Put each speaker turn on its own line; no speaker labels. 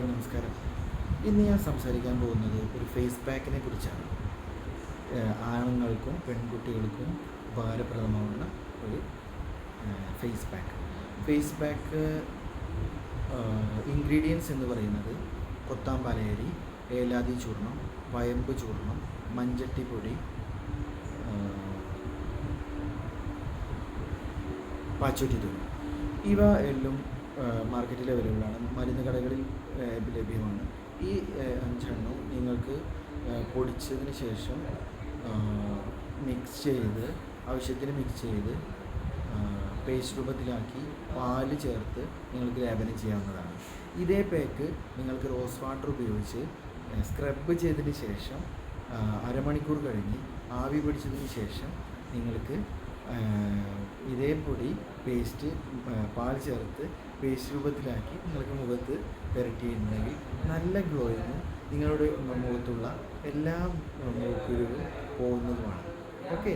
Hi നമസ്കാരം. ഇന്ന് ഞാൻ സംസാരിക്കാൻ പോകുന്നത് ഒരു ഫേസ് പാക്കിനെ കുറിച്ചാണ്. ആണുങ്ങൾക്കും പെൺകുട്ടികൾക്കും ഉപകാരപ്രദമാവുന്ന ഒരു face pack. Face pack ingredients എന്ന് പറയുന്നത് കൊത്താമ്പാലയരി, ഏലാതി ചൂർണം, വയമ്പ് ചൂർണം, മഞ്ചട്ടിപ്പൊടി, പാച്ചോറ്റിത്തൂൾ. ഇവ എല്ലാം മാർക്കറ്റിൽ അവൈലബിളാണ്, മരുന്ന് കടകളിൽ ലഭ്യമാണ്. ഈ 5 നിങ്ങൾക്ക് പൊടിച്ചതിന് ശേഷം ആവശ്യത്തിന് മിക്സ് ചെയ്ത് പേസ്റ്റ് രൂപത്തിലാക്കി പാല് ചേർത്ത് നിങ്ങൾക്ക് ലേപനം ചെയ്യാവുന്നതാണ്. ഇതേ പാക്ക് നിങ്ങൾക്ക് റോസ് വാട്ടർ ഉപയോഗിച്ച് സ്ക്രബ് ചെയ്തതിന് ശേഷം അരമണിക്കൂർ കഴിഞ്ഞ് ആവി പിടിച്ചതിന് ശേഷം നിങ്ങൾക്ക് ഇതേ പൊടി പാൽ ചേർത്ത് പേസ്റ്റ് രൂപത്തിലാക്കി നിങ്ങൾക്ക് മുഖത്ത് പുരട്ടിയിട്ടുണ്ടെങ്കിൽ നല്ല ഗ്ലോയിങ്ങും നിങ്ങളുടെ മുഖത്തുള്ള എല്ലാ മുഖക്കുരുവും പോകുന്നതുമാണ്. ഓക്കെ.